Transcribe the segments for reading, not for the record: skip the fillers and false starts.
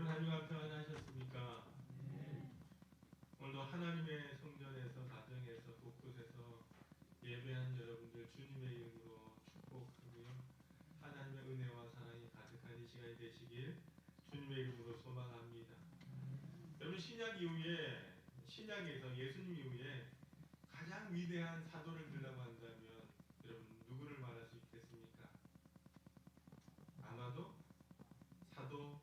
여러분 한 주간 평안하셨습니까? 오늘도 하나님의 성전에서 가정에서 곳곳에서 예배한 여러분들 주님의 이름으로 축복하고요. 하나님의 은혜와 사랑이 가득한 이 시간이 되시길 주님의 이름으로 소망합니다. 여러분 신약에서 예수님 이후에 가장 위대한 사도를 들라고 한다면 여러분 누구를 말할 수 있겠습니까? 아마도 사도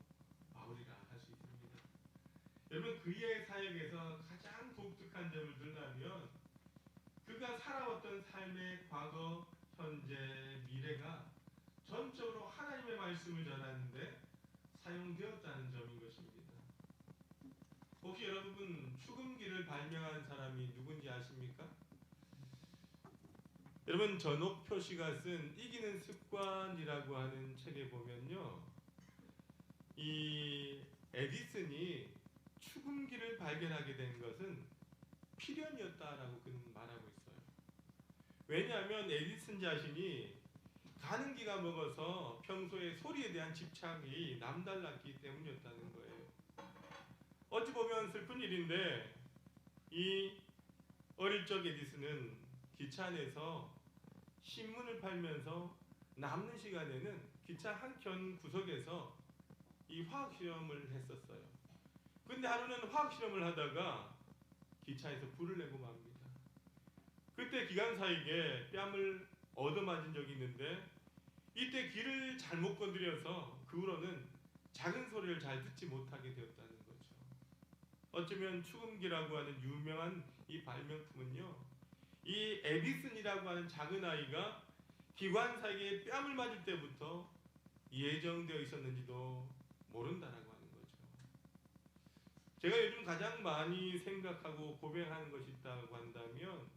바울이라 할 수 있습니다. 여러분 그의 사역에서 가장 독특한 점을 들라면 그가 살아왔던 삶의 과거, 현재, 미래가 전적으로 하나님의 말씀을 전하는데 사용되었다는 점인 것입니다. 혹시 여러분 축음기를 발명한 사람이 누군지 아십니까? 여러분 전옥표 씨가 쓴 이기는 습관이라고 하는 책에 보면요, 이 에디슨이 축음기를 발견하게 된 것은 필연이었다라고 그는 말하고 있어요. 왜냐하면 에디슨 자신이 가는기가 먹어서 평소에 소리에 대한 집착이 남달랐기 때문이었다는 거예요. 어찌 보면 슬픈 일인데 이 어릴 적 에디슨은 기차 안에서 신문을 팔면서 남는 시간에는 기차 한켠 구석에서 이 화학 실험을 했었어요. 근데 하루는 화학 실험을 하다가 기차에서 불을 내고 맙니다. 그때 기관사에게 뺨을 얻어맞은 적이 있는데 이때 귀를 잘못 건드려서 그 후로는 작은 소리를 잘 듣지 못하게 되었다는 거죠. 어쩌면 축음기라고 하는 유명한 이 발명품은요, 이 에디슨이라고 하는 작은 아이가 기관사에게 뺨을 맞을 때부터 예정되어 있었는지도 모른다라고 하는 거죠. 제가 요즘 가장 많이 생각하고 고백하는 것이 있다고 한다면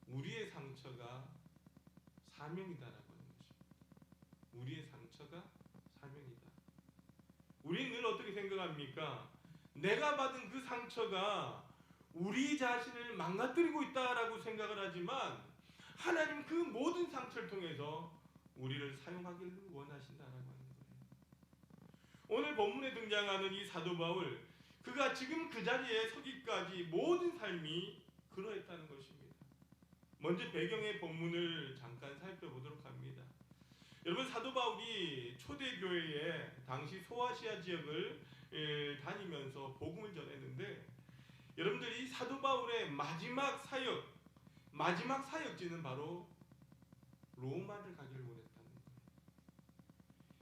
우리의 상처가 사명이다라고 하는 것입니다. 우리의 상처가 사명이다. 우리는 늘 어떻게 생각합니까? 내가 받은 그 상처가 우리 자신을 망가뜨리고 있다라고 생각을 하지만 하나님 그 모든 상처를 통해서 우리를 사용하기를 원하신다라고 하는 거예요. 오늘 본문에 등장하는 이 사도 바울, 그가 지금 그 자리에 서기까지 모든 삶이 그러했다는 것입니다. 먼저 배경의 본문을 잠깐 살펴보도록 합니다. 여러분 사도 바울이 초대교회에 당시 소아시아 지역을 다니면서 복음을 전했는데, 여러분들이 사도 바울의 마지막 사역지는 바로 로마를 가기를 원했다는 거예요.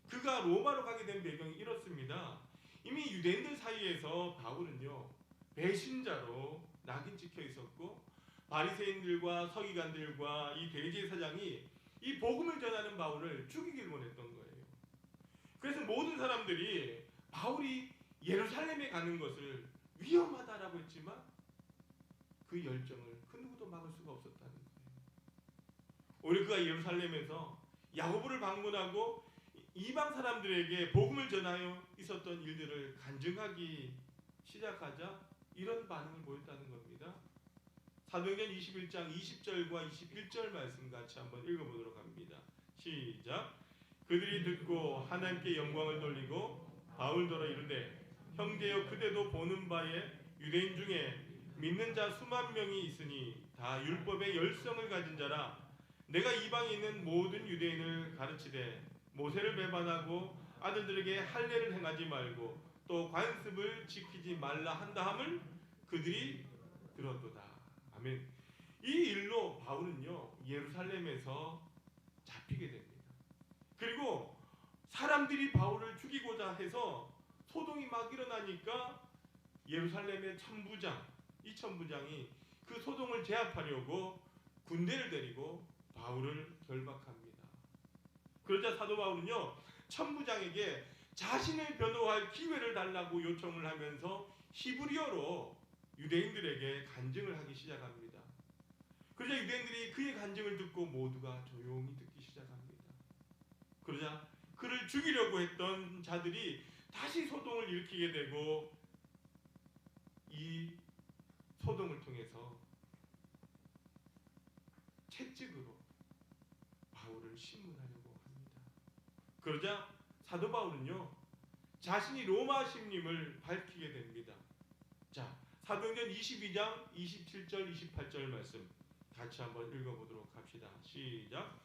그가 로마로 가게 된 배경이 이렇습니다. 이미 유대인들 사이에서 바울은요, 배신자로 낙인 찍혀 있었고 바리새인들과 서기관들과 이 대제사장이 이 복음을 전하는 바울을 죽이기를 원했던 거예요. 그래서 모든 사람들이 바울이 예루살렘에 가는 것을 위험하다라고 했지만 그 열정을 그 누구도 막을 수가 없었다는 거예요. 오히려 그가 예루살렘에서 야고보를 방문하고 이방 사람들에게 복음을 전하여 있었던 일들을 간증하기 시작하자 이런 반응을 보였다는 겁니다. 사도행전 21장 20절과 21절 말씀 같이 한번 읽어보도록 합니다. 시작. 그들이 듣고 하나님께 영광을 돌리고 바울더러 이르되 형제여 그대도 보는 바에 유대인 중에 믿는 자 수만 명이 있으니 다 율법의 열성을 가진 자라. 내가 이방에 있는 모든 유대인을 가르치되 모세를 배반하고 아들들에게 할례를 행하지 말고 또 관습을 지키지 말라 한다함을 그들이 들었도다. 아멘. 이 일로 바울은요 예루살렘에서 잡히게 됩니다. 그리고 사람들이 바울을 죽이고자 해서 소동이 막 일어나니까 예루살렘의 천부장, 이 천부장이 그 소동을 제압하려고 군대를 데리고 바울을 결박합니다. 그러자 사도 바울은요 천부장에게 자신을 변호할 기회를 달라고 요청을 하면서 히브리어로 유대인들에게 간증을 하기 시작합니다. 그러자 유대인들이 그의 간증을 듣고 모두가 조용히 듣기 시작합니다. 그러자 그를 죽이려고 했던 자들이 다시 소동을 일으키게 되고 이 소동을 통해서 채찍으로 바울을 신문하려고 합니다. 그러자 사도 바울은요 자신이 로마 신임을 밝히게 됩니다. 자, 사도행전 22장 27절 28절 말씀 같이 한번 읽어보도록 합시다. 시작.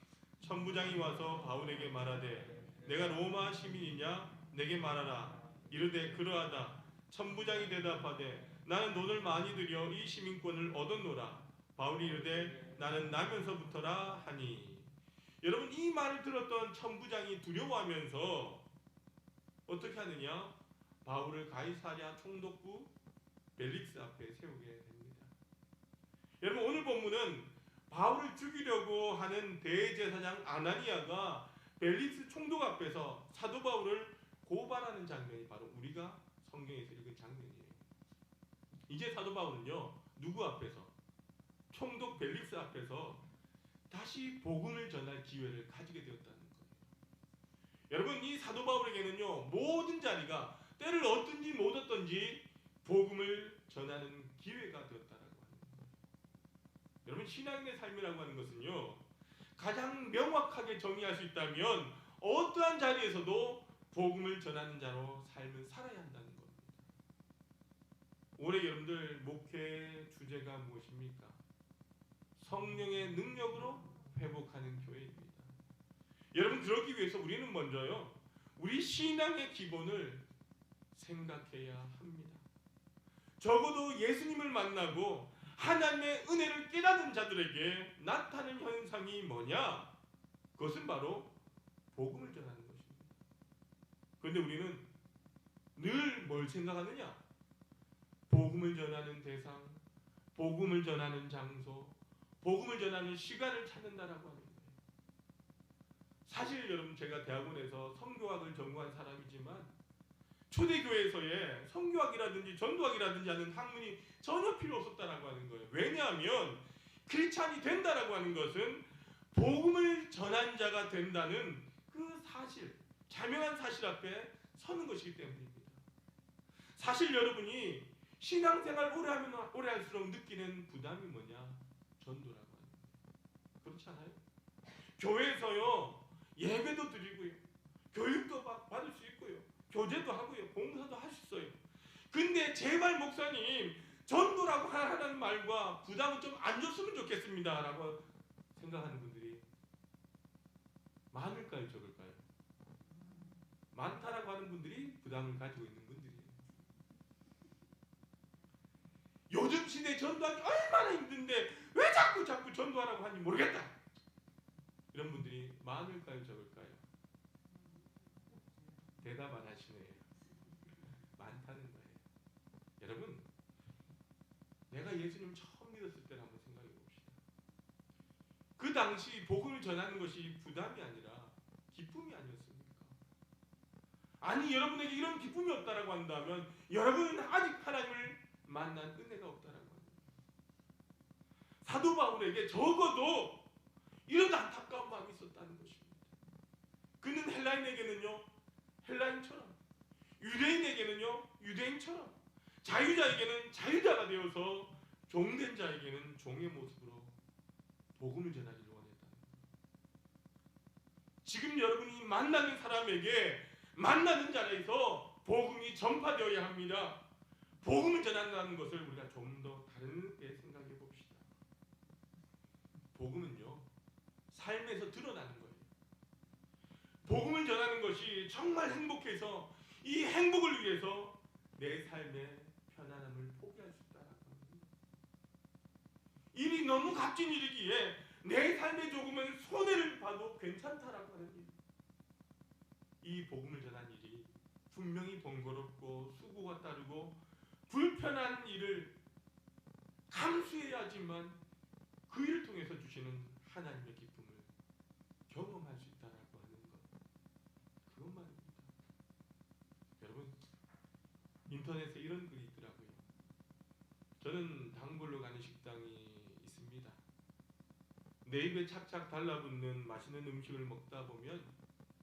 천부장이 와서 바울에게 말하되 내가 로마 시민이냐 내게 말하라. 이르되 그러하다. 천부장이 대답하되 나는 돈을 많이 들여 이 시민권을 얻었노라. 바울이 이르되 나는 나면서부터라 하니. 여러분, 이 말을 들었던 천부장이 두려워하면서 어떻게 하느냐? 바울을 가이사랴 총독부 벨릭스 앞에 세우게 됩니다. 여러분, 오늘 본문은 바울을 죽이려고 하는 대제사장 아나니아가 벨릭스 총독 앞에서 사도 바울을 고발하는 장면이 바로 우리가 성경에서 읽은 장면이에요. 이제 사도 바울은요, 누구 앞에서? 총독 벨릭스 앞에서 다시 복음을 전할 기회를 가지게 되었다는 거예요. 여러분, 이 사도 바울에게는요, 모든 자리가 때를 얻든지 못 얻든지 복음을 전하는 기회가 되었다라고 하는 거예요. 여러분, 신앙인의 삶이라고 하는 것은요, 가장 명확하게 정의할 수 있다면 어떠한 자리에서도 복음을 전하는 자로 삶을 살아야 한다는 겁니다. 올해 여러분들 목회 주제가 무엇입니까? 성령의 능력으로 회복하는 교회입니다. 여러분, 그러기 위해서 우리는 먼저요, 우리 신앙의 기본을 생각해야 합니다. 적어도 예수님을 만나고 하나님의 은혜를 깨닫는 자들에게 나타나는 현상이 뭐냐? 그것은 바로 복음을 전하는 것입니다. 그런데 우리는 늘 뭘 생각하느냐? 복음을 전하는 대상, 복음을 전하는 장소, 복음을 전하는 시간을 찾는다라고 하는 거예요. 사실 여러분, 제가 대학원에서 선교학을 전공한 사람이지만 초대교회에서의 선교학이라든지 전도학이라든지 하는 학문이 전혀 필요 없었다라고 하는 거예요. 왜냐하면 크리스찬이 된다라고 하는 것은 복음을 전한 자가 된다는 그 사실, 자명한 사실 앞에 서는 것이기 때문입니다. 사실 여러분이 신앙생활 오래 할수록 느끼는 부담이 뭐냐? 전도라고 하는 거예요. 그렇지 않아요? 교회에서요, 예배도 드리고요, 교육도 받을 수 있고요, 교제도 하고요, 봉사도 할 수 있어요. 근데 제발 목사님, 전도라고 하는 말과 부담은 좀 안 줬으면 좋겠습니다 라고 생각하는 분들이 많을까요, 적을까요? 많다라고 하는 분들이 부담을 가지고 있는 분들이에요. 요즘 시대에 전도하기 얼마나 힘든데 왜 자꾸 전도하라고 하는지 모르겠다, 이런 분들이 많을까요, 적을까요? 대답 안 하시네요. 많다는 거예요. 여러분, 내가 예수님을 처음 믿었을 때를 한번 생각해 봅시다. 그 당시 복음을 전하는 것이 부담이 아니라 기쁨이 아니었습니까? 아니, 여러분에게 이런 기쁨이 없다라고 한다면 여러분은 아직 하나님을 만난 은혜가 없다라고 합니다. 사도 바울에게 적어도 이런 안타까운 마음이 있었다는 것입니다. 그는 헬라인에게는요, 헬라인처럼, 유대인에게는요, 유대인처럼, 자유자에게는 자유자가 되어서 종된 자에게는 종의 모습으로 복음을 전하기를 원했다는 거예요. 지금 여러분이 만나는 사람에게 만나는 자리에서 복음이 전파되어야 합니다. 복음을 전한다는 것을 우리가 좀 더 다르게 생각해 봅시다. 복음은요, 삶에서 드러나는 거예요. 복음을 전하는 것이 정말 행복해서 이 행복을 위해서 내 삶의 편안함을 포기할 수 있다라고 합니다. 일이 너무 값진 일이기에 내 삶에 조금은 손해를 봐도 괜찮다라고 하는 일. 이 복음을 전한 일이 분명히 번거롭고 수고가 따르고 불편한 일을 감수해야지만 그 일을 통해서 주시는 하나님의 기쁨을 경험할 수 있다라고 하는 것, 그것만입니다. 여러분, 인터넷에 이런 글이 있더라고요. 저는 단골로 가는 식당이 있습니다. 내 입에 착착 달라붙는 맛있는 음식을 먹다 보면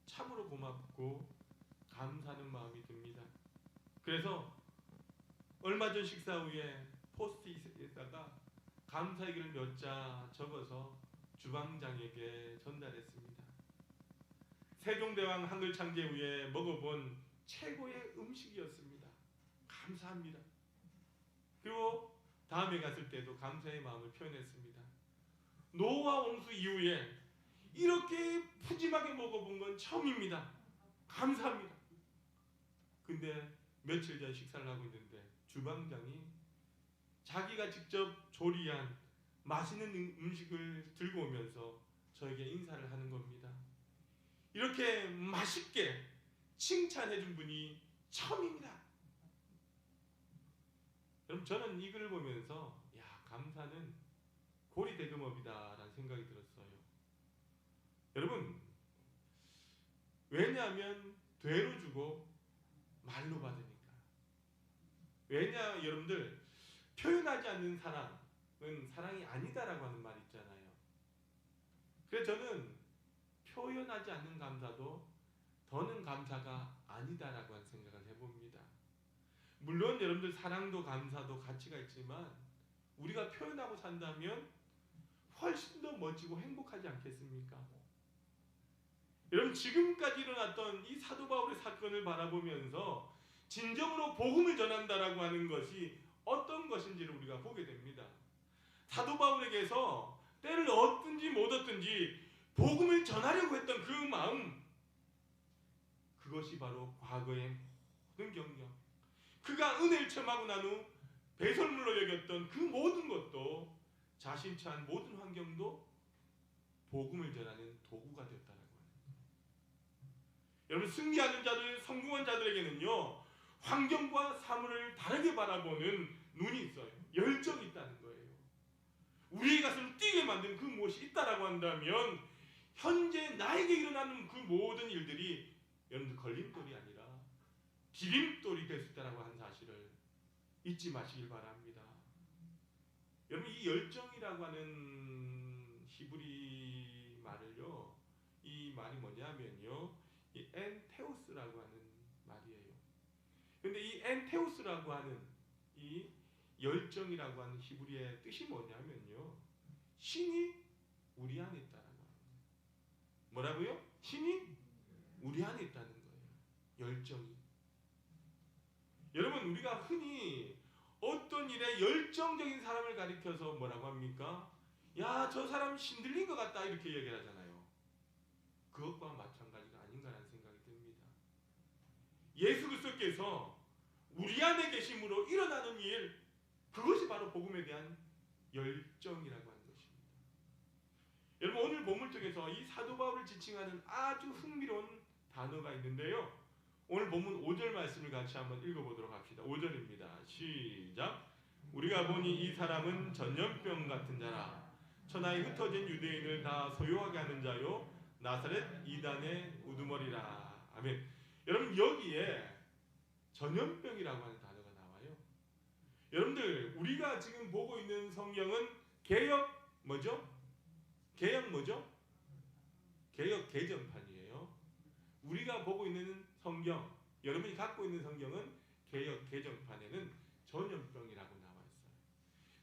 참으로 고맙고 감사하는 마음이 듭니다. 그래서 얼마 전 식사 후에 포스트잇에다가 감사의 글을 몇 자 적어서 주방장에게 전달했습니다. 세종대왕 한글 창제 후에 먹어본 최고의 음식이었습니다. 감사합니다. 그리고 다음에 갔을 때도 감사의 마음을 표현했습니다. 노아 홍수 이후에 이렇게 푸짐하게 먹어본 건 처음입니다. 감사합니다. 근데 며칠 전 식사를 하고 있는데 주방장이 자기가 직접 조리한 맛있는 음식을 들고 오면서 저에게 인사를 하는 겁니다. 이렇게 맛있게 칭찬해 준 분이 처음입니다. 여러분, 저는 이 글을 보면서 감사는 고리대금업이다라는 생각이 들었어요. 여러분, 왜냐하면 되로 주고 말로 받으니까. 왜냐, 여러분들, 표현하지 않는 사랑은 사랑이 아니다라고 하는 말이 있잖아요. 그래서 저는 표현하지 않는 감사도 더는 감사가 아니다라고 하는 생각을 해봅니다. 물론 여러분들 사랑도 감사도 가치가 있지만 우리가 표현하고 산다면 훨씬 더 멋지고 행복하지 않겠습니까? 여러분, 지금까지 일어났던 이 사도 바울의 사건을 바라보면서 진정으로 복음을 전한다라고 하는 것이 어떤 것인지를 우리가 보게 됩니다. 사도 바울에게서 때를 얻든지 못 얻든지 복음을 전하려고 했던 그 마음, 그것이 바로 과거의 모든 경력, 그가 은혜를 체험하고 난 후 배설물로 여겼던 그 모든 것도 자신 처한 모든 환경도 복음을 전하는 도구가 되었다는 거예요. 여러분, 승리하는 자들, 성공한 자들에게는요, 환경과 사물을 다르게 바라보는 눈이 있어요. 열정이 있다는 거예요. 우리의 가슴을 뛰게 만든 그 무엇이 있다라고 한다면 현재 나에게 일어나는 그 모든 일들이 여러분들 걸림돌이 아니라 디딤돌이 될 수 있다라고 하는 사실을 잊지 마시길 바랍니다. 여러분, 이 열정이라고 하는 히브리 말을요, 이 말이 뭐냐면요, 이 엔테우스라고 하는 말이에요. 근데 이 엔테우스라고 하는 이 열정이라고 하는 히브리의 뜻이 뭐냐면요, 신이 우리 안에 있다라고 하는 거예요. 뭐라고요? 신이 우리 안에 있다는 거예요. 열정이. 여러분, 우리가 흔히 어떤 일에 열정적인 사람을 가리켜서 뭐라고 합니까? 야, 저 사람 신들린 것 같다, 이렇게 얘기를 하잖아요. 그것과 마찬가지가 아닌가라는 생각이 듭니다. 예수 그리스도께서 우리 안에 계심으로 일어나는 일, 그것이 바로 복음에 대한 열정이라고 하는 것입니다. 여러분, 오늘 본문을 통해서 이 사도 바울을 지칭하는 아주 흥미로운 단어가 있는데요, 오늘 본문 5절 말씀을 같이 한번 읽어보도록 합시다. 5절입니다. 시작. 우리가 보니 이 사람은 전염병 같은 자라. 천하에 흩어진 유대인을 다 소유하게 하는 자요, 나사렛 이단의 우두머리라. 아멘. 여러분, 여기에 전염병이라고 하는 단어가 나와요. 여러분들, 우리가 지금 보고 있는 성경은 개역 뭐죠? 개역 뭐죠? 개역 개정판이에요. 우리가 보고 있는 성경, 여러분이 갖고 있는 성경은 개역 개정판에는 전염병이라고 나와 있어요.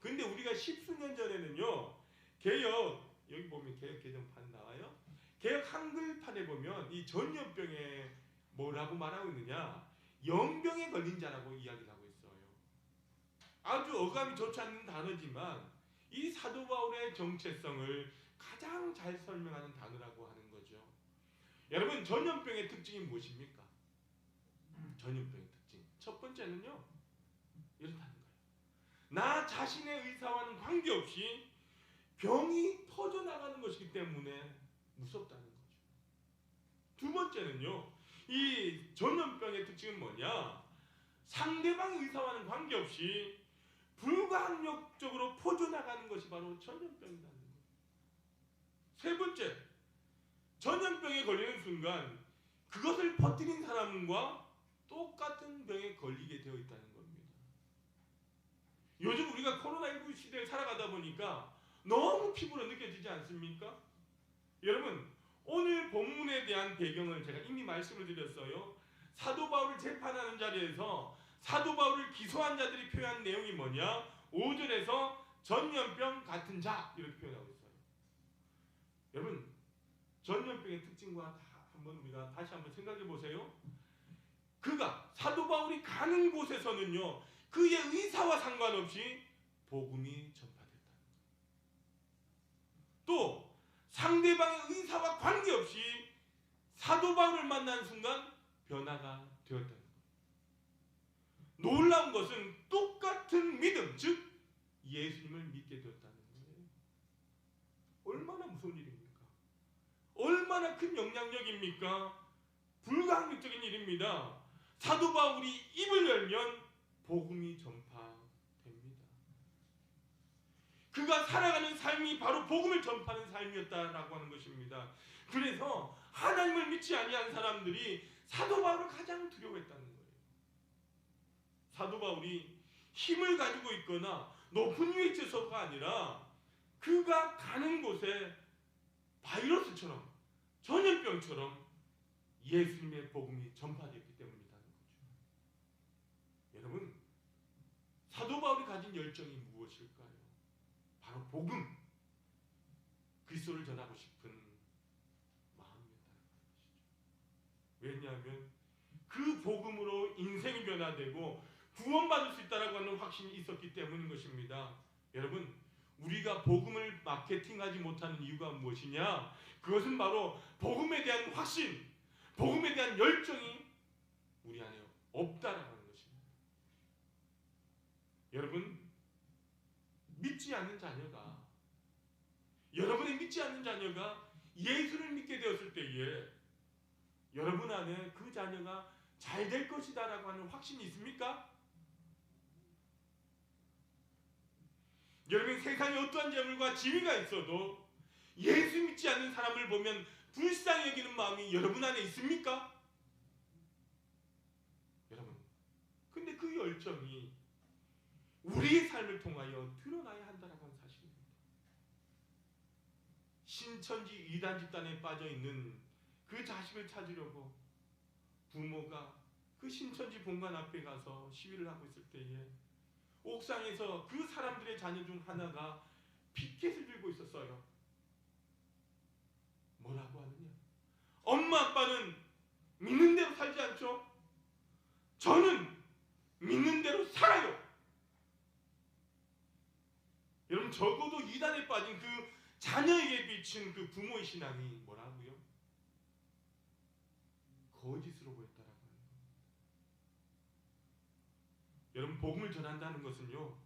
근데 우리가 십수년 전에는요, 개역, 여기 보면 개역 개정판 나와요. 개역 한글판에 보면 이 전염병에 뭐라고 말하고 있느냐, 영병에 걸린 자라고 이야기를 하고 있어요. 아주 어감이 좋지 않는 단어지만 이 사도 바울의 정체성을 가장 잘 설명하는 단어라고 하는 거죠. 여러분, 전염병의 특징이 무엇입니까? 전염병의 특징, 첫 번째는요, 이렇다는 거예요. 나 자신의 의사와는 관계없이 병이 퍼져나가는 것이기 때문에 무섭다는 거죠. 두 번째는요, 이 전염병의 특징은 뭐냐, 상대방의 의사와는 관계없이 불가항력적으로 퍼져나가는 것이 바로 전염병이라는 거예요. 세 번째, 전염병에 걸리는 순간 그것을 퍼뜨린 사람과 똑같은 병에 걸리게 되어 있다는 겁니다. 요즘 우리가 코로나19 시대에 살아가다 보니까 너무 피부로 느껴지지 않습니까? 여러분, 오늘 본문에 대한 배경을 제가 이미 말씀을 드렸어요. 사도 바울을 재판하는 자리에서 사도 바울을 기소한 자들이 표현한 내용이 뭐냐? 5절에서 전염병 같은 자, 이렇게 표현하고 있어요. 여러분, 전염병의 특징과 한번 우리가 다시 한번 생각해 보세요. 그가 사도 바울이 가는 곳에서는요, 그의 의사와 상관없이 복음이 전파됐다. 또 상대방의 의사와 관계없이 사도 바울을 만난 순간 변화가 되었다는 거예요. 놀라운 것은 똑같은 믿음, 즉 예수님을 믿게 되었다는 거예요. 얼마나 무서운 일입니까? 얼마나 큰 영향력입니까? 불가항력적인 일입니다. 사도 바울이 입을 열면 복음이 전파됩니다. 그가 살아가는 삶이 바로 복음을 전파하는 삶이었다라고 하는 것입니다. 그래서 하나님을 믿지 아니한 사람들이 사도 바울을 가장 두려워했다는 거예요. 사도 바울이 힘을 가지고 있거나 높은 위에 있어서가 아니라 그가 가는 곳에 바이러스처럼, 전염병처럼 예수님의 복음이 전파되었기 때문이라는 거죠. 여러분, 사도 바울이 가진 열정이 무엇일까요? 바로 복음, 그리스도를 전하고 싶은 마음이었다는 것이죠. 왜냐하면 그 복음으로 인생이 변화되고 구원받을 수 있다라고 하는 확신이 있었기 때문인 것입니다. 여러분, 우리가 복음을 마케팅하지 못하는 이유가 무엇이냐? 그것은 바로 복음에 대한 확신, 복음에 대한 열정이 우리 안에 없다라고 하는 것입니다. 여러분, 믿지 않는 자녀가, 여러분이 믿지 않는 자녀가 예수를 믿게 되었을 때에 여러분 안에 그 자녀가 잘 될 것이다 라고 하는 확신이 있습니까? 여러분, 세상에 어떠한 재물과 지위가 있어도 예수 믿지 않는 사람을 보면 불쌍히 여기는 마음이 여러분 안에 있습니까? 여러분, 근데 그 열정이 우리의 삶을 통하여 드러나야 한다는 사실입니다. 신천지 이단 집단에 빠져있는 그 자식을 찾으려고 부모가 그 신천지 본관 앞에 가서 시위를 하고 있을 때에 옥상에서 그 사람들의 자녀 중 하나가 피켓을 들고 있었어요. 뭐라고 하느냐? 엄마 아빠는 믿는 대로 살지 않죠? 저는 믿는 대로 살아요. 여러분, 적어도 이단에 빠진 그 자녀에게 비친 그 부모의 신앙이 뭐라고요? 거짓으로 보였다라고 하는 겁니다. 여러분, 복음을 전한다는 것은요,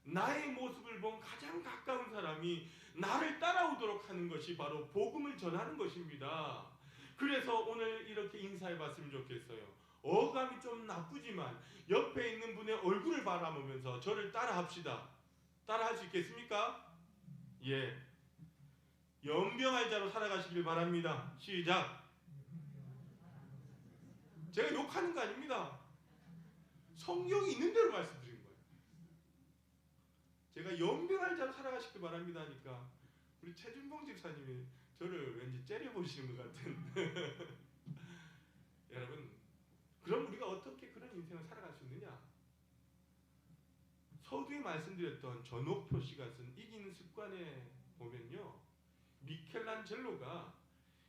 나의 모습을 본 가장 가까운 사람이 나를 따라오도록 하는 것이 바로 복음을 전하는 것입니다. 그래서 오늘 이렇게 인사해 봤으면 좋겠어요. 어감이 좀 나쁘지만 옆에 있는 분의 얼굴을 바라보면서 저를 따라합시다. 따라할 수 있겠습니까? 예. 연병할 자로 살아가시길 바랍니다. 시작. 제가 욕하는 거 아닙니다. 성경이 있는 대로 말씀드린 거예요. 제가 연병할 자로 살아가시길 바랍니다 하니까 우리 최준봉 집사님이 저를 왠지 째려보시는 것 같은. 여러분, 그럼 우리가 어떻게 그런 인생을 살아갈 수 있느냐? 서두에 말씀드렸던 전옥표 씨가 쓴 이기는 습관에 보면요, 미켈란젤로가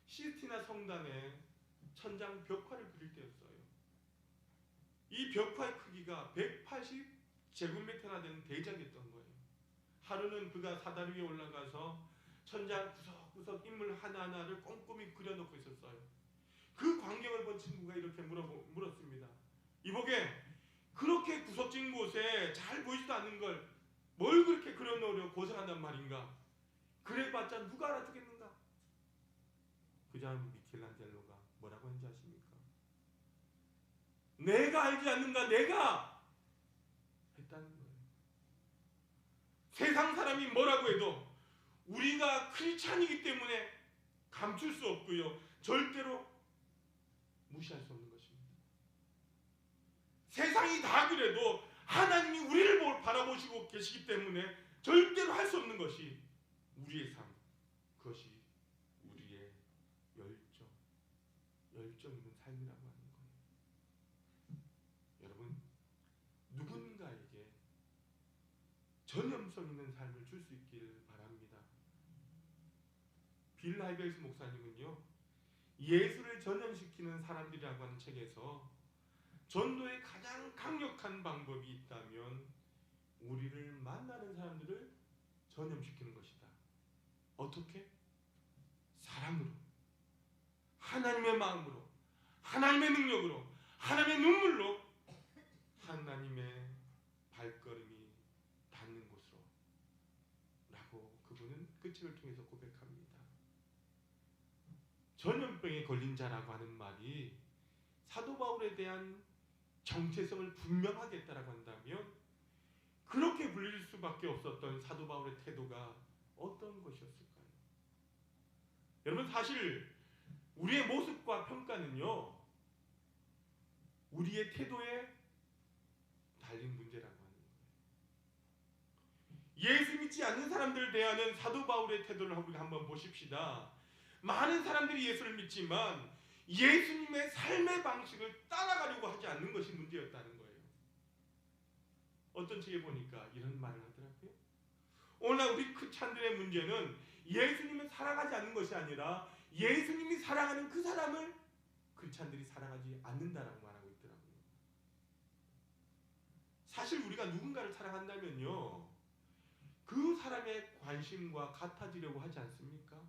시스티나 성당에 천장 벽화를 그릴 때였어요. 이 벽화의 크기가 180제곱미터나 되는 대작이었던 거예요. 하루는 그가 사다리 위에 올라가서 천장 구석구석 인물 하나하나를 꼼꼼히 그려놓고 있었어요. 그 광경을 본 친구가 이렇게 물었습니다. 이보게, 그렇게 구석진 곳에 잘 보이지도 않는 걸 뭘 그렇게 그려놓으려 고생한단 말인가? 그래봤자 누가 알아주겠는가? 그자 미켈란젤로가 뭐라고 했는지 아십니까? 내가 알지 않는가? 내가 했다는 거예요. 세상 사람이 뭐라고 해도 우리가 크리스찬이기 때문에 감출 수 없고요, 절대로 무시할 수 없는 것입니다. 세상이 다 그래도 하나님이 우리를 바라보시고 계시기 때문에 절대로 할 수 없는 것이 우리의 삶, 그것이 우리의 열정 있는 삶이라고 하는 거예요. 여러분, 누군가에게 전염성 있는 삶을 줄 수 있기를 바랍니다. 빌 하이벨스 목사님은요, 예수를 전염시키는 사람들이라고 하는 책에서 전도의 가장 강력한 방법이 있다면 우리를 만나는 사람들을 전염시키는 것이다. 어떻게? 사랑으로, 하나님의 마음으로, 하나님의 능력으로, 하나님의 눈물로 하나님의 발걸음이 닿는 곳으로 라고 그분은 끝을 통해서 고백합니다. 전염병에 걸린 자라고 하는 말이 사도 바울에 대한 정체성을 분명하게 했다라고 한다면 그렇게 불릴 수밖에 없었던 사도 바울의 태도가 어떤 것이었을까요? 여러분, 사실 우리의 모습과 평가는요, 우리의 태도에 달린 문제라고 하는 거예요. 예수 믿지 않는 사람들을 대하는 사도 바울의 태도를 우리가 한번 보십시다. 많은 사람들이 예수를 믿지만 예수님의 삶의 방식을 따라가려고 하지 않는 것이 문제였다는 거예요. 어떤 책에 보니까 이런 말을 하더라고요. 오늘날 우리 크리스찬들의 문제는 예수님을 사랑하지 않는 것이 아니라 예수님이 사랑하는 그 사람을 크리스찬들이 사랑하지 않는다라고 말하고 있더라고요. 사실 우리가 누군가를 사랑한다면요, 그 사람의 관심과 같아지려고 하지 않습니까?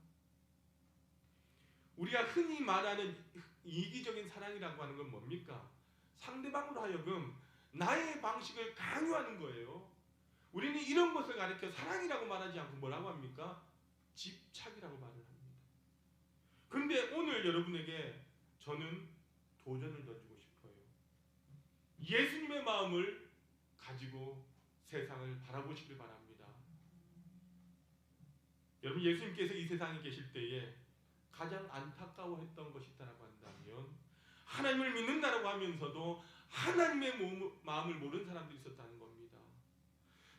우리가 흔히 말하는 이기적인 사랑이라고 하는 건 뭡니까? 상대방으로 하여금 나의 방식을 강요하는 거예요. 우리는 이런 것을 가르쳐 사랑이라고 말하지 않고 뭐라고 합니까? 집착이라고 말을 합니다. 그런데 오늘 여러분에게 저는 도전을 던지고 싶어요. 예수님의 마음을 가지고 세상을 바라보시길 바랍니다. 여러분, 예수님께서 이 세상에 계실 때에 가장 안타까워했던 것이 있다고 한다면 하나님을 믿는다라고 하면서도 하나님의 마음을 모르는 사람들이 있었다는 겁니다.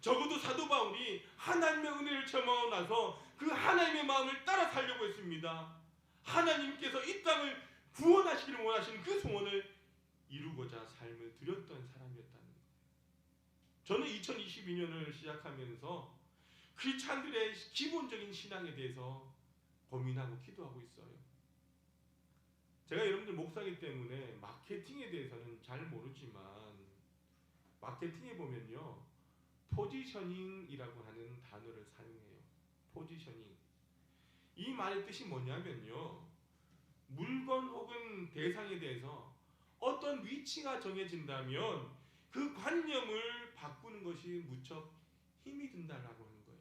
적어도 사도 바울이 하나님의 은혜를 체험하고 나서 그 하나님의 마음을 따라 살려고 했습니다. 하나님께서 이 땅을 구원하시기를 원하시는 그 소원을 이루고자 삶을 드렸던 사람이었다는 거예요. 저는 2022년을 시작하면서 크리스찬들의 기본적인 신앙에 대해서 고민하고 기도하고 있어요. 제가 여러분들 목사이기 때문에 마케팅에 대해서는 잘 모르지만 마케팅에 보면요, 포지셔닝이라고 하는 단어를 사용해요. 포지셔닝. 이 말의 뜻이 뭐냐면요, 물건 혹은 대상에 대해서 어떤 위치가 정해진다면 그 관념을 바꾸는 것이 무척 힘이 든다라고 하는 거예요.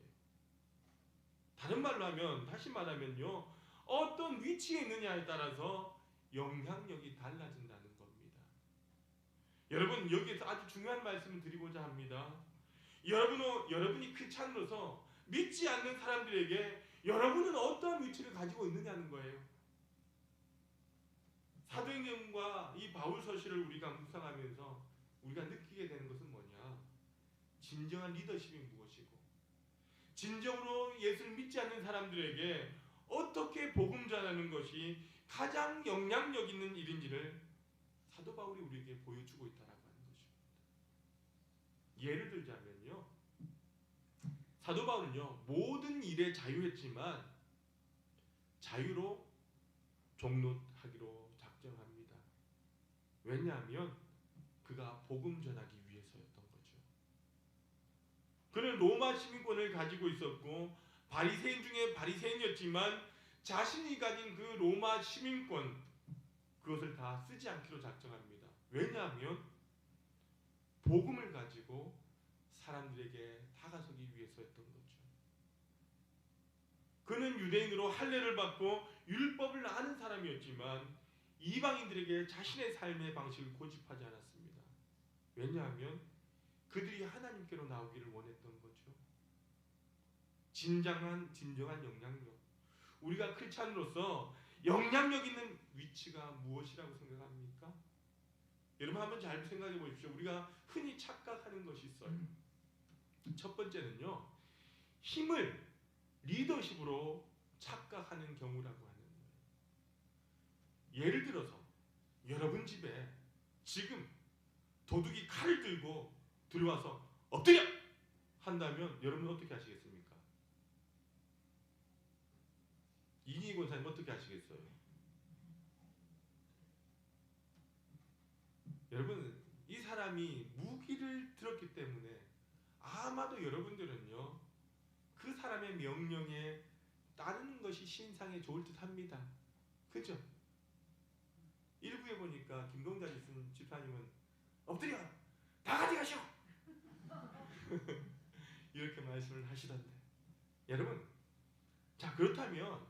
다른 말로 하면, 다시 말하면요, 어떤 위치에 있느냐에 따라서 영향력이 달라진다는 겁니다. 여러분, 여기에서 아주 중요한 말씀을 드리고자 합니다. 여러분이 크리스찬으로서 믿지 않는 사람들에게 여러분은 어떤 위치를 가지고 있느냐는 거예요. 사도행전과 이 바울서시를 우리가 묵상하면서 우리가 느끼게 되는 것은 뭐냐? 진정한 리더십이 무엇이고, 진정으로 예수를 믿지 않는 사람들에게 어떻게 복음 전하는 것이 가장 영향력 있는 일인지를 사도 바울이 우리에게 보여주고 있다라고 하는 것입니다. 예를 들자면요, 사도 바울은요, 모든 일에 자유했지만 자유로 종로하기로 작정합니다. 왜냐하면 그가 복음 전하기 위해서였던 거죠. 그는 로마 시민권을 가지고 있었고 바리새인 중에 바리새인이었지만 자신이 가진 그 로마 시민권, 그것을 다 쓰지 않기로 작정합니다. 왜냐하면 복음을 가지고 사람들에게 다가서기 위해서였던 거죠. 그는 유대인으로 할례를 받고 율법을 아는 사람이었지만 이방인들에게 자신의 삶의 방식을 고집하지 않았습니다. 왜냐하면 그들이 하나님께로 나오기를 원했던 거죠. 진정한 영향력. 우리가 크리스찬으로서 영향력 있는 위치가 무엇이라고 생각합니까? 여러분, 한번 잘 생각해 보십시오. 우리가 흔히 착각하는 것이 있어요. 첫 번째는요, 힘을 리더십으로 착각하는 경우라고 하는 거예요. 예를 들어서 여러분 집에 지금 도둑이 칼을 들고 들어와서 엎드려! 한다면 여러분은 어떻게 하시겠습니까? 이진희 권사님 어떻게 하시겠어요? 여러분, 이 사람이 무기를 들었기 때문에 아마도 여러분들은요, 그 사람의 명령에 따르는 것이 신상에 좋을 듯합니다. 그죠? 일부에 보니까 김동자 집사님은 엎드려 다 가져가시오 이렇게 말씀을 하시던데, 여러분, 자, 그렇다면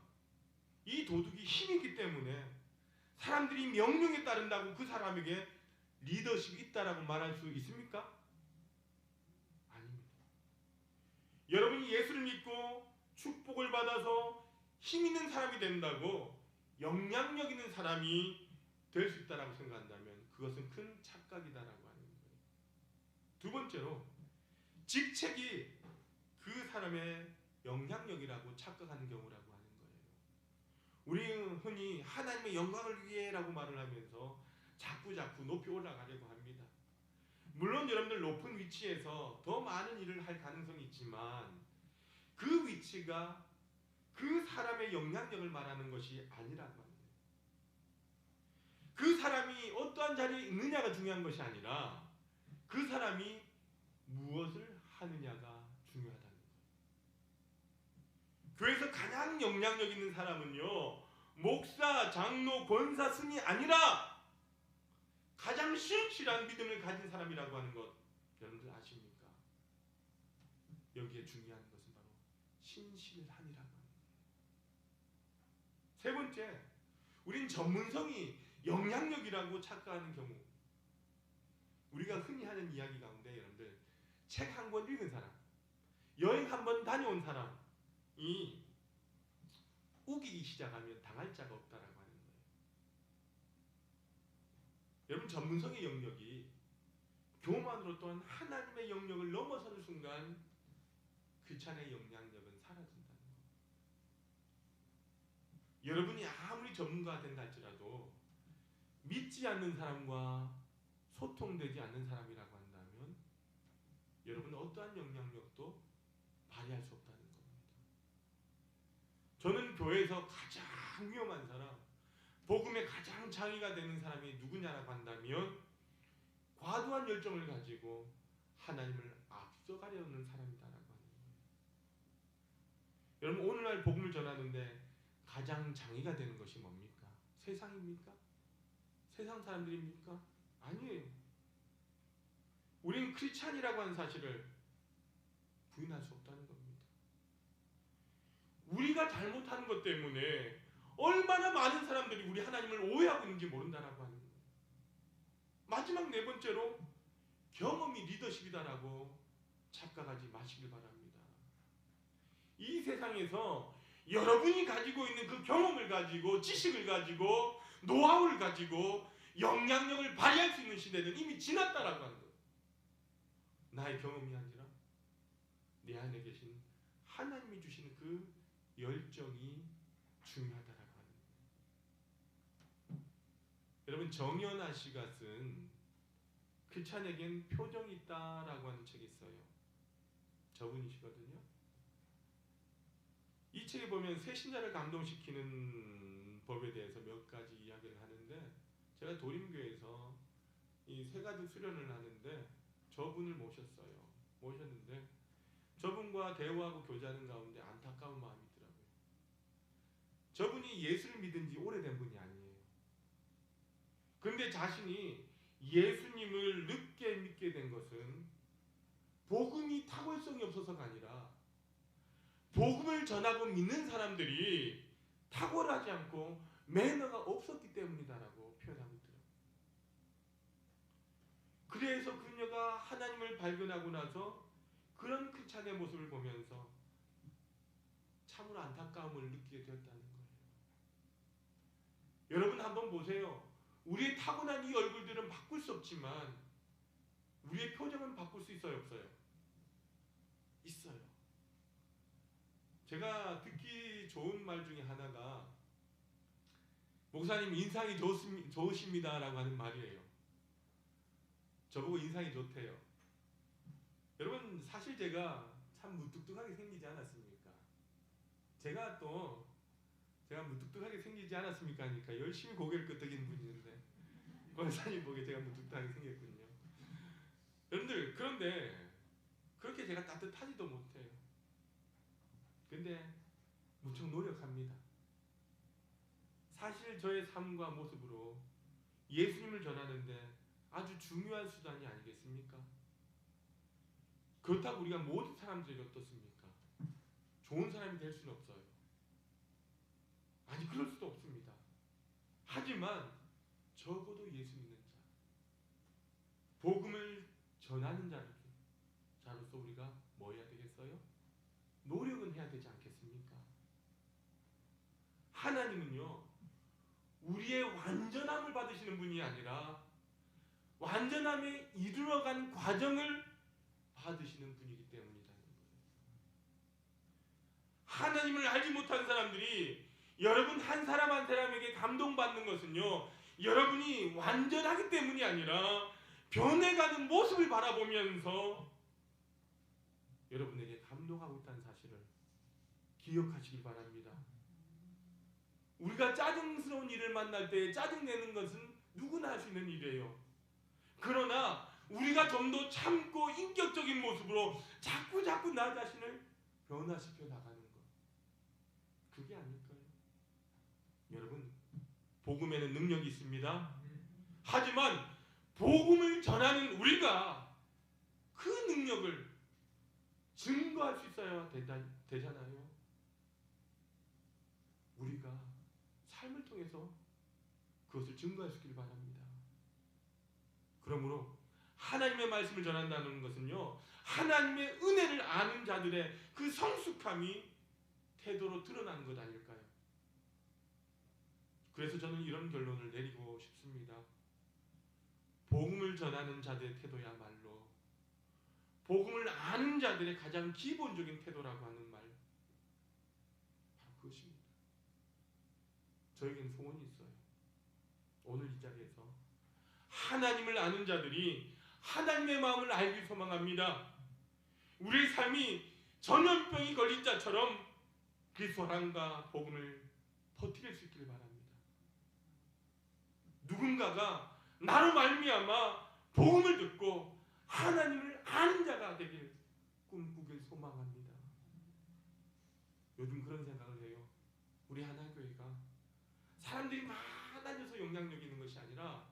이 도둑이 힘이 있기 때문에 사람들이 명령에 따른다고 그 사람에게 리더십이 있다라고 말할 수 있습니까? 아닙니다. 여러분이 예수를 믿고 축복을 받아서 힘 있는 사람이 된다고 영향력 있는 사람이 될 수 있다라고 생각한다면 그것은 큰 착각이다라고 하는 거예요. 두 번째로, 직책이 그 사람의 영향력이라고 착각하는 경우라고 하는 거예요. 우리는 흔히 하나님의 영광을 위해라고 말을 하면서 자꾸 높이 올라가려고 합니다. 물론 여러분들 높은 위치에서 더 많은 일을 할 가능성이 있지만 그 위치가 그 사람의 영향력을 말하는 것이 아니라고 합니다. 그 사람이 어떠한 자리에 있느냐가 중요한 것이 아니라 그 사람이 무엇을 하느냐가 중요하다는 거예요. 교회에서 가장 영향력 있는 사람은요, 목사, 장로, 권사, 스님이 아니라 가장 신실한 믿음을 가진 사람이라고 하는 것 여러분들 아십니까? 여기에 중요한 것은 바로 신실함이라고 하는 거예요. 세 번째, 우린 전문성이 영향력이라고 착각하는 경우, 우리가 흔히 하는 이야기 가운데 여러분들 책 한 권 읽은 사람, 여행 한 번 다녀온 사람이 우기기 시작하면 당할 자가 없다라고 하는 거예요. 여러분, 전문성의 영역이 교만으로 또한 하나님의 영역을 넘어서는 순간 크리스찬의 영향력은 사라진다는 거예요. 여러분이 아무리 전문가가 된다 할지라도 믿지 않는 사람과 소통되지 않는 사람이라고 한다면 여러분은 어떠한 영향력도 발휘할 수 없다는 겁니다. 저는 교회에서 가장 위험한 사람, 복음의 가장 장애가 되는 사람이 누구냐라고 한다면 과도한 열정을 가지고 하나님을 앞서가려는 사람이다라고 하는 거예요. 여러분, 오늘날 복음을 전하는데 가장 장애가 되는 것이 뭡니까? 세상입니까? 세상 사람들입니까? 아니에요. 우리는 크리스찬이라고 하는 사실을 부인할 수 없다는 겁니다. 우리가 잘못하는 것 때문에 얼마나 많은 사람들이 우리 하나님을 오해하고 있는지 모른다라고 하는 거예요. 마지막 네 번째로, 경험이 리더십이다라고 착각하지 마시길 바랍니다. 이 세상에서 여러분이 가지고 있는 그 경험을 가지고, 지식을 가지고, 노하우를 가지고 영향력을 발휘할 수 있는 시대는 이미 지났다라고 하는 거예요. 나의 경험이 아니라 내 안에 계신 하나님이 주시는 그 열정이 중요하다라고 하는 거예요. 여러분, 정연아 씨가 쓴 크리스찬에겐 표정이 있다라고 하는 책이 있어요. 저분이시거든요. 이 책에 보면 새신자를 감동시키는 법에 대해서 몇 가지 이야기를 하는데, 제가 도림교에서 이 새가족 수련을 하는데 저분을 모셨는데 저분과 대화하고 교제하는 가운데 안타까운 마음이 있더라고요. 저분이 예수를 믿은 지 오래된 분이 아니에요. 그런데 자신이 예수님을 늦게 믿게 된 것은 복음이 탁월성이 없어서가 아니라 복음을 전하고 믿는 사람들이 탁월하지 않고 매너가 없었기 때문이다라고 표현하고 있더라고요. 그래서 그녀가 하나님을 발견하고 나서 그런 크리스찬의 모습을 보면서 참으로 안타까움을 느끼게 되었다는 거예요. 여러분, 한번 보세요. 우리의 타고난 이 얼굴들은 바꿀 수 없지만 우리의 표정은 바꿀 수 있어요, 없어요? 있어요. 제가 듣기 좋은 말 중에 하나가 목사님 인상이 좋으십니다라고 하는 말이에요. 저보고 인상이 좋대요. 여러분, 사실 제가 참 무뚝뚝하게 생기지 않았습니까? 제가 무뚝뚝하게 생기지 않았습니까 하니까 열심히 고개를 끄덕이는 분이 있는데 권사님 보기에 제가 무뚝뚝하게 생겼군요. 여러분들, 그런데 그렇게 제가 따뜻하지도 못해요. 근데 무척 노력합니다. 사실 저의 삶과 모습으로 예수님을 전하는데 아주 중요한 수단이 아니겠습니까? 그렇다고 우리가 모든 사람들에게 어떻습니까? 좋은 사람이 될 수는 없어요. 아니, 그럴 수도 없습니다. 하지만 적어도 예수 믿는 자, 복음을 전하는 자로서 우리가 뭐 해야 되겠어요? 노력은 해야 되지 않겠습니까? 하나님은요, 우리의 완전함을 받으시는 분이 아니라 완전함에 이르러간 과정을 받으시는 분이기 때문이라는 거예요. 하나님을 알지 못한 사람들이 여러분 한 사람 한 사람에게 감동받는 것은요, 여러분이 완전하기 때문이 아니라 변해가는 모습을 바라보면서 여러분에게 감동하고 있다는 사실을 기억하시길 바랍니다. 우리가 짜증스러운 일을 만날 때 짜증내는 것은 누구나 할 수 있는 일이에요. 그러나 우리가 좀 더 참고 인격적인 모습으로 자꾸 나 자신을 변화시켜 나가는 것, 그게 아닐까요? 여러분, 복음에는 능력이 있습니다. 하지만 복음을 전하는 우리가 그 능력을 증거할 수 있어야 되잖아요. 우리가 삶을 통해서 그것을 증거할 수 있길 바랍니다. 그러므로 하나님의 말씀을 전한다는 것은요, 하나님의 은혜를 아는 자들의 그 성숙함이 태도로 드러나는 것 아닐까요? 그래서 저는 이런 결론을 내리고 싶습니다. 복음을 전하는 자들의 태도야말로 복음을 아는 자들의 가장 기본적인 태도라고 하는 말, 바로 그것입니다. 저에겐 소원이 있어요. 오늘 이 자리에서 하나님을 아는 자들이 하나님의 마음을 알기 소망합니다. 우리의 삶이 전염병이 걸린 자처럼 그리스도 사랑과 복음을 퍼뜨릴 수 있기를 바랍니다. 누군가가 나로 말미암아 복음을 듣고 하나님을 아는 자가 되길 꿈꾸길 소망합니다. 요즘 그런 생각을 해요. 우리 하나교회가 사람들이 많아져서 영향력 있는 것이 아니라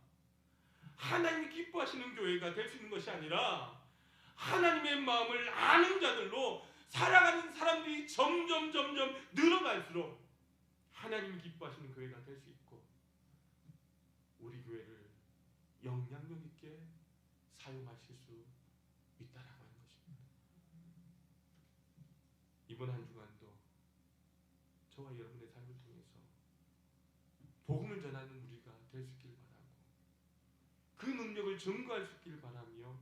하나님이 기뻐하시는 교회가 될 수 있는 것이 아니라 하나님의 마음을 아는 자들로 살아가는 사람들이 점점 늘어날수록 하나님이 기뻐하시는 교회가 될 수 있고 우리 교회를 영향력 있게 사용하실 수 있다라고 하는 것입니다. 이번 한 주간도 저와 여러분의 삶을 통해서 복음을 전하는 우리가 될 수 있기를 바라고 그 능력을 증거할 수 있기를 바라며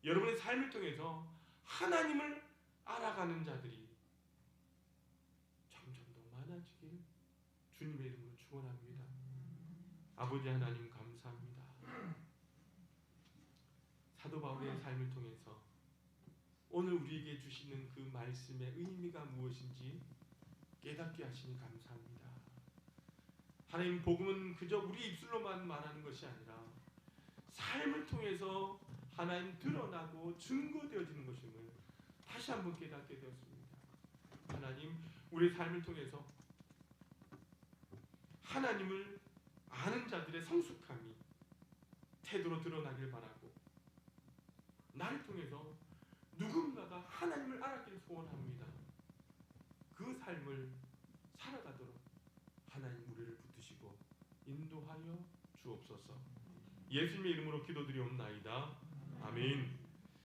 여러분의 삶을 통해서 하나님을 알아가는 자들이 점점 더 많아지길 주님의 이름으로 축원합니다. 아버지 하나님 감사합니다. 사도 바울의 삶을 통해서 오늘 우리에게 주시는 그 말씀의 의미가 무엇인지 깨닫게 하시니 감사합니다. 하나님, 복음은 그저 우리 입술로만 말하는 것이 아니라 삶을 통해서 하나님 드러나고 증거되어지는 것임을 다시 한번 깨닫게 되었습니다. 하나님, 우리의 삶을 통해서 하나님을 아는 자들의 성숙함이 태도로 드러나길 바라고 나를 통해서 누군가가 하나님을 알았기를 소원합니다. 그 삶을 살아가도록 하나님 우리를 붙드시고 인도하여 주옵소서. 예수님의 이름으로 기도드리옵나이다. 아멘.